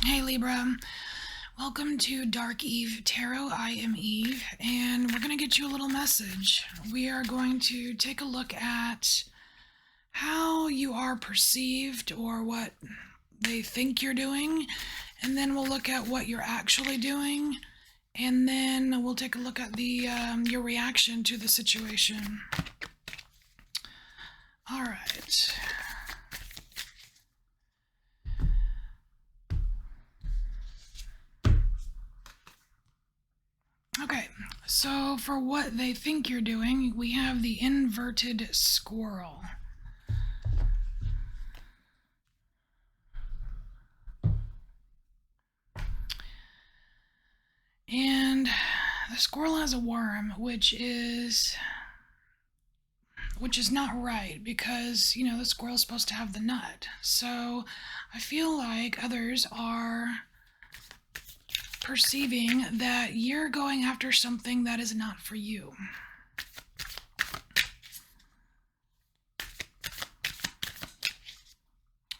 Hey Libra, welcome to Dark Eve Tarot. I am Eve, and we're going to get you a little message. We are going to take a look at how you are perceived or what they think you're doing, and then we'll look at what you're actually doing, and then we'll take a look at the your reaction to the situation. All right. Okay, so for what they think you're doing, we have the inverted squirrel. And the squirrel has a worm, which is not right because, the squirrel's supposed to have the nut. So I feel like others are perceiving that you're going after something that is not for you.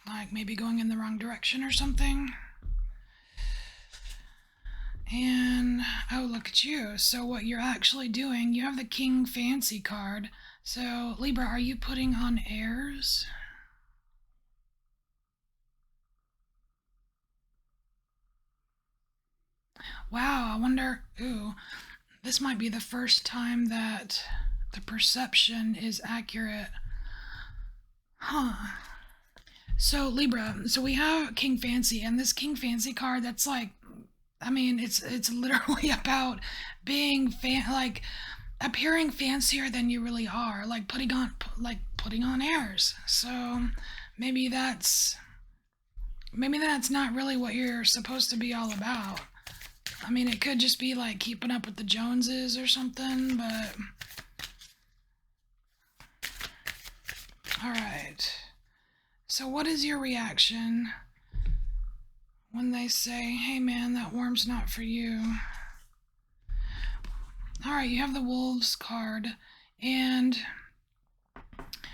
Like maybe going in the wrong direction or something. And, oh, look at you. So what you're actually doing, you have the King Fancy card. So, Libra, are you putting on airs? Wow, I wonder, ooh, this might be the first time that the perception is accurate. Huh. So, Libra, so we have King Fancy, and this King Fancy card, that's like, it's literally about being like appearing fancier than you really are, like putting on airs. So maybe that's not really what you're supposed to be all about. It could just be like keeping up with the Joneses or something, but all right. So what is your reaction when they say, hey man, that worm's not for you? All right, you have the Wolves card, and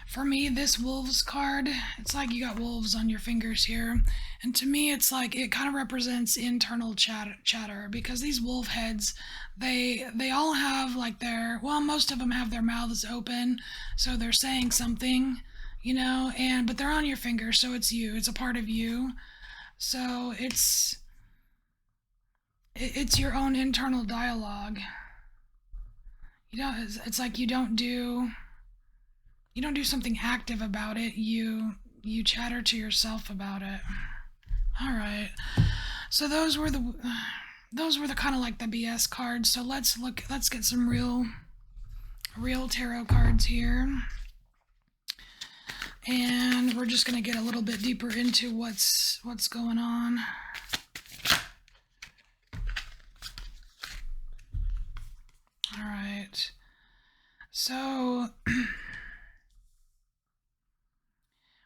for me, this Wolves card, it's like you got wolves on your fingers here. And to me, it's like it kind of represents internal chatter because these wolf heads, they all have like most of them have their mouths open, so they're saying something, but they're on your fingers, so it's you. It's a part of you. So it's your own internal dialogue. It's like you don't do something active about it. You chatter to yourself about it. All right. So those were the kind of like the BS cards. So let's get some real tarot cards here. And we're just going to get a little bit deeper into what's going on. All right. So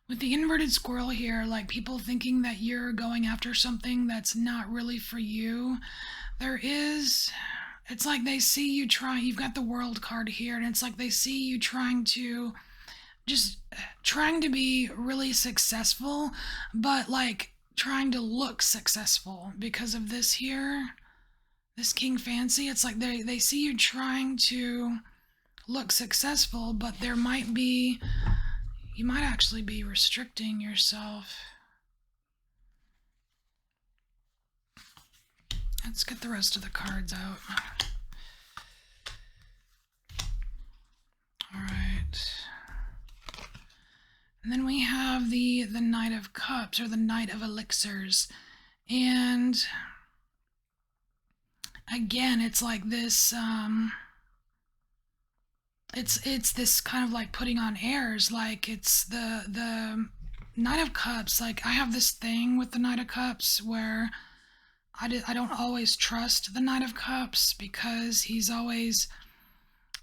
with the inverted squirrel here, like people thinking that you're going after something that's not really for you, it's like they see you trying, you've got the world card here, and it's like they see you trying to be really successful, but like trying to look successful because of this here, this King Fancy. It's like they see you trying to look successful, but you might actually be restricting yourself. Let's get the rest of the cards out. All right. And then we have the Knight of Cups, or the Knight of Elixirs. And again, it's like this it's this kind of like putting on airs, like it's the Knight of Cups. Like I have this thing with the Knight of Cups where I don't always trust the Knight of Cups because he's always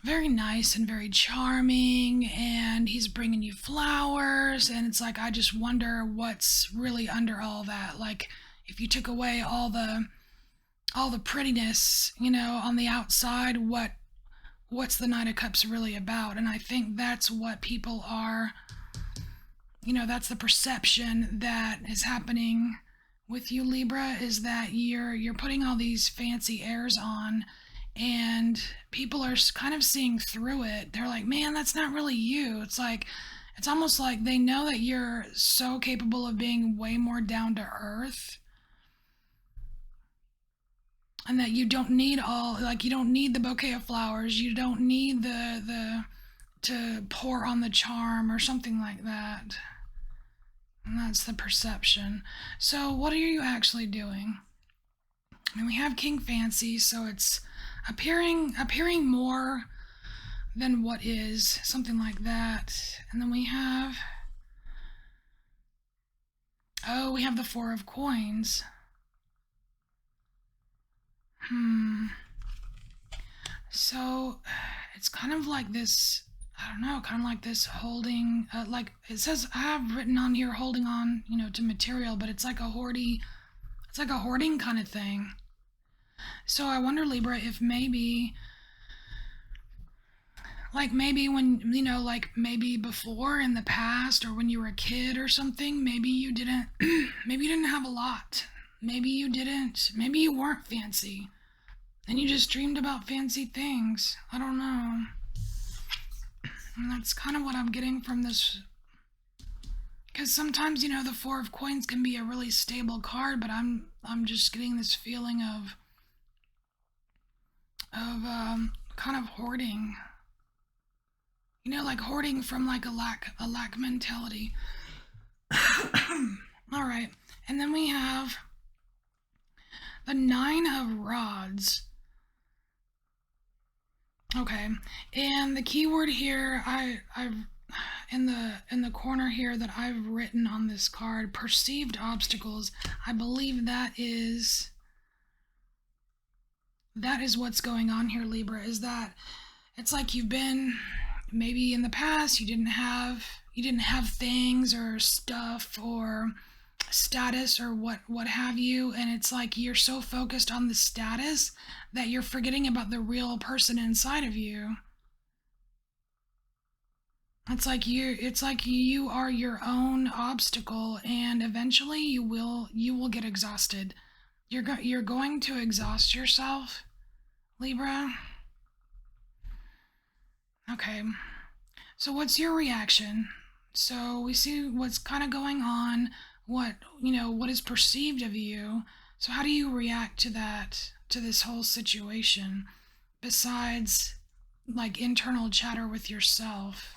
very nice and very charming, and he's bringing you flowers, and it's like I just wonder what's really under all that. Like if you took away all the prettiness, on the outside, what's the Knight of Cups really about? And I think that's what people are, that's the perception that is happening with you, Libra, is that you're putting all these fancy airs on, and people are kind of seeing through it. They're like, man, that's not really you. It's like, it's almost like they know that you're so capable of being way more down to earth, and that you don't need all, like, you don't need the bouquet of flowers. You don't need the to pour on the charm or something like that. And that's the perception. So, what are you actually doing? I mean, we have King Fancy, so it's appearing more than what is, something like that. And then we have, oh, we have the Four of Coins. Hmm. So it's kind of like this, I don't know, kind of like this holding, like it says, I have written on here holding on, to material, but it's like a it's like a hoarding kind of thing. So I wonder, Libra, if maybe, like maybe when, like maybe before in the past or when you were a kid or something, maybe you didn't, maybe you didn't have a lot. Maybe you weren't fancy. And you just dreamed about fancy things. I don't know. And that's kind of what I'm getting from this. Because sometimes, the Four of Coins can be a really stable card, but I'm just getting this feeling of kind of hoarding. Like hoarding from like a lack mentality. All right, and then we have the Nine of Rods. Okay, and the keyword here, I've in the corner here that I've written on this card, perceived obstacles. I believe that is what's going on here, Libra. Is that it's like you've been, maybe in the past you didn't have things or stuff or status or what have you, and it's like you're so focused on the status that you're forgetting about the real person inside of you. It's like you are your own obstacle, and eventually you will get exhausted. You're going to exhaust yourself, Libra. Okay. So what's your reaction? So we see what's kind of going on, what is perceived of you. So how do you react to that, to this whole situation, besides like internal chatter with yourself?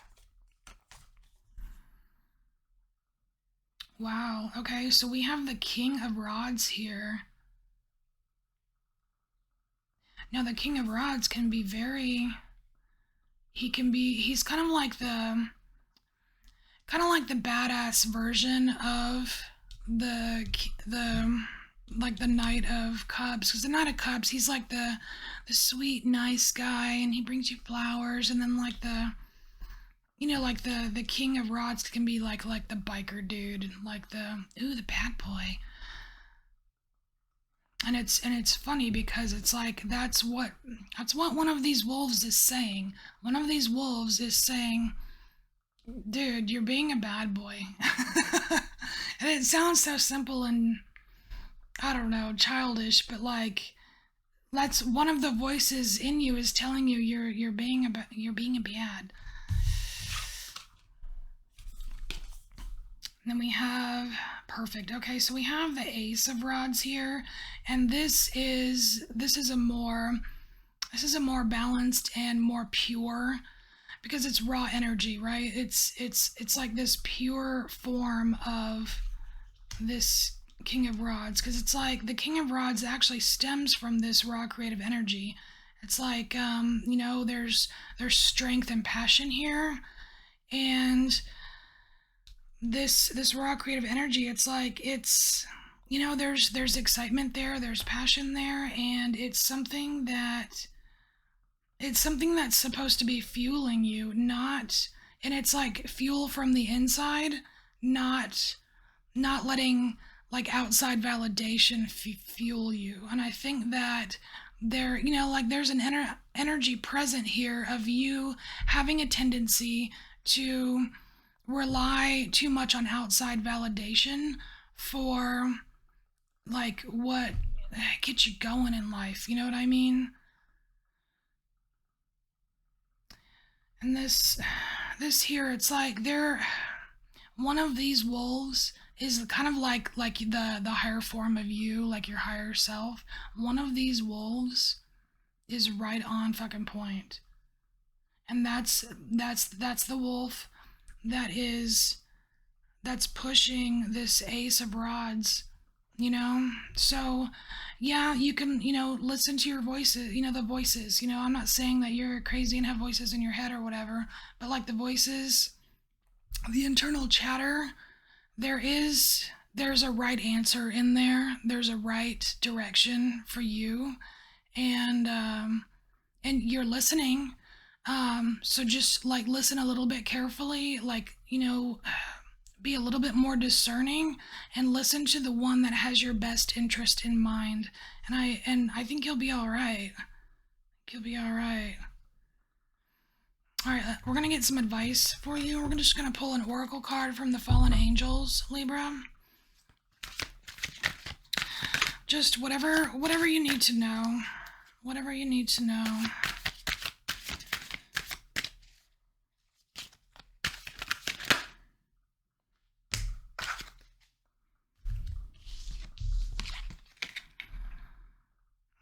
Wow. Okay, so we have the King of Rods here. Now the King of Rods can be he's kind of like the badass version of the like the Knight of Cups, because the Knight of Cups, he's like the sweet nice guy, and he brings you flowers, and then like the King of Rods can be like the biker dude, like the bad boy. And it's funny because it's like that's what one of these wolves is saying. One of these wolves is saying, dude, you're being a bad boy. And it sounds so simple and, I don't know, childish, but like that's one of the voices in you is telling you you're being a bad. And then we have, perfect. Okay, so we have the Ace of Rods here, and this is a more balanced and more pure, because it's raw energy, right? It's like this pure form of this King of Rods, because it's like the King of Rods actually stems from this raw creative energy. It's like, there's strength and passion here, and this raw creative energy, it's like there's excitement there, there's passion there, and it's something that's supposed to be fueling you, not, and it's like fuel from the inside, not not letting like outside validation fuel you. And I think that there's an energy present here of you having a tendency to rely too much on outside validation for like what gets you going in life. You know what I mean? And this here, it's like they're one of these wolves is kind of like the higher form of you, like your higher self. One of these wolves is right on fucking point, and that's the wolf that is that's pushing this ace of rods, you know. So yeah, you can, listen to your voices, the voices, I'm not saying that you're crazy and have voices in your head or whatever, but like the voices, the internal chatter, there's a right answer in there, there's a right direction for you, and you're listening. So just like listen a little bit carefully, like, be a little bit more discerning and listen to the one that has your best interest in mind. And I think you'll be all right. You'll be all right. All right, we're gonna get some advice for you. We're just gonna pull an oracle card from the fallen angels, Libra. Just whatever you need to know. Whatever you need to know.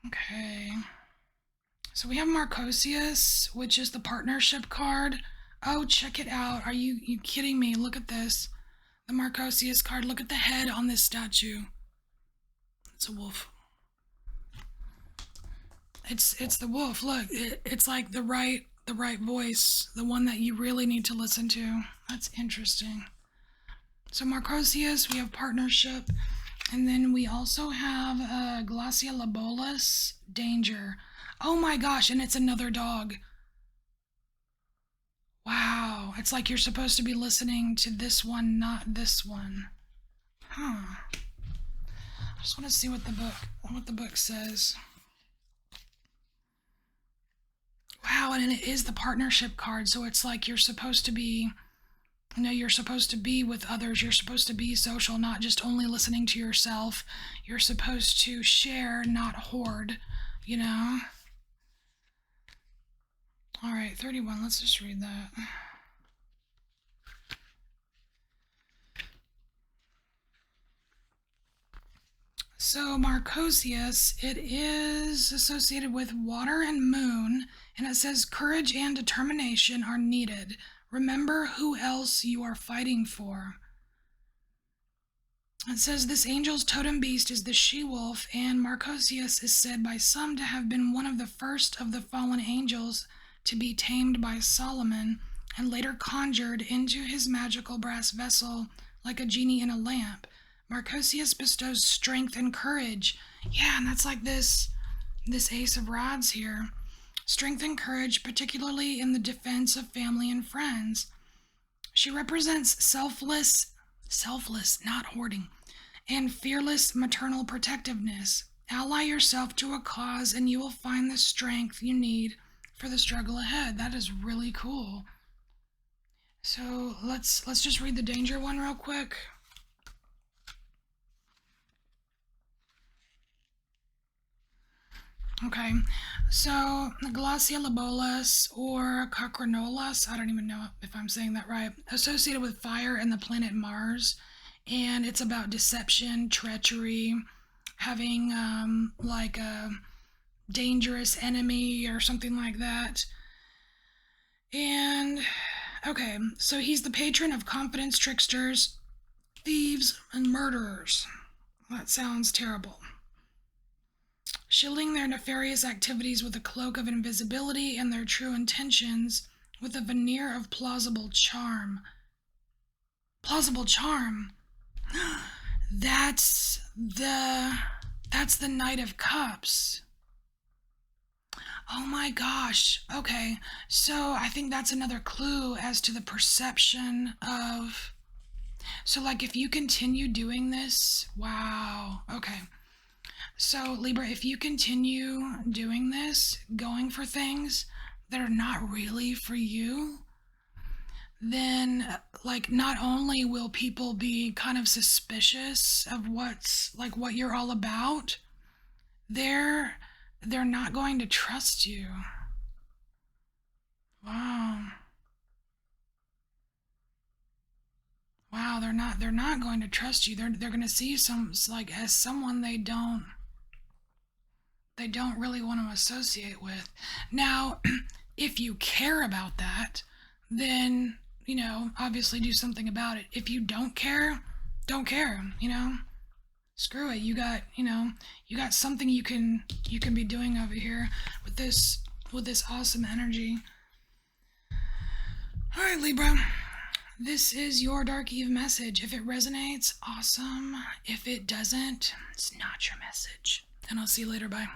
Okay. So we have Marcosius, which is the partnership card. Oh, check it out. Are you kidding me? Look at this. The Marcosius card. Look at the head on this statue. It's a wolf. It's the wolf. Look, it's like the right voice, the one that you really need to listen to. That's interesting. So Marcosius, we have partnership, and then we also have Glaciolabolus, danger. Oh my gosh, and it's another dog. Wow, it's like you're supposed to be listening to this one, not this one. Huh. I just want to see what the book says. Wow, and it is the partnership card, so it's like you're supposed to be, you're supposed to be with others. You're supposed to be social, not just only listening to yourself. You're supposed to share, not hoard, you know? All right, 31. Let's just read that. So Marcosius, it is associated with water and moon, and it says courage and determination are needed. Remember who else you are fighting for. It says this angel's totem beast is the she-wolf, and Marcosius is said by some to have been one of the first of the fallen angels to be tamed by Solomon and later conjured into his magical brass vessel like a genie in a lamp. Marcosius bestows strength and courage. Yeah, and that's like this ace of rods here. Strength and courage, particularly in the defense of family and friends. She represents selfless, not hoarding, and fearless maternal protectiveness. Ally yourself to a cause and you will find the strength you need for the struggle ahead. That is really cool. So let's just read the danger one real quick. Okay, so Glaciolabolus or Cochronolas, I don't even know if I'm saying that right, associated with fire and the planet Mars, and it's about deception, treachery, having like a dangerous enemy or something like that. And okay, so he's the patron of confidence tricksters, thieves, and murderers. That sounds terrible. Shielding their nefarious activities with a cloak of invisibility and their true intentions with a veneer of plausible charm. Plausible charm. That's the Knight of Cups. Oh my gosh. Okay. So I think that's another clue as to the perception of. So, like, if you continue doing this, wow. Okay. So, Libra, if you continue doing this, going for things that are not really for you, then like not only will people be kind of suspicious of what's like what you're all about, they're they're not going to trust you. Wow. Wow, they're not going to trust you. They're going to see you some like as someone they don't really want to associate with. Now, if you care about that, then, obviously do something about it. If you don't care, don't care. Screw it. You got something you can be doing over here with this awesome energy. All right, Libra. This is your Dark Eve message. If it resonates, awesome. If it doesn't, it's not your message. And I'll see you later. Bye.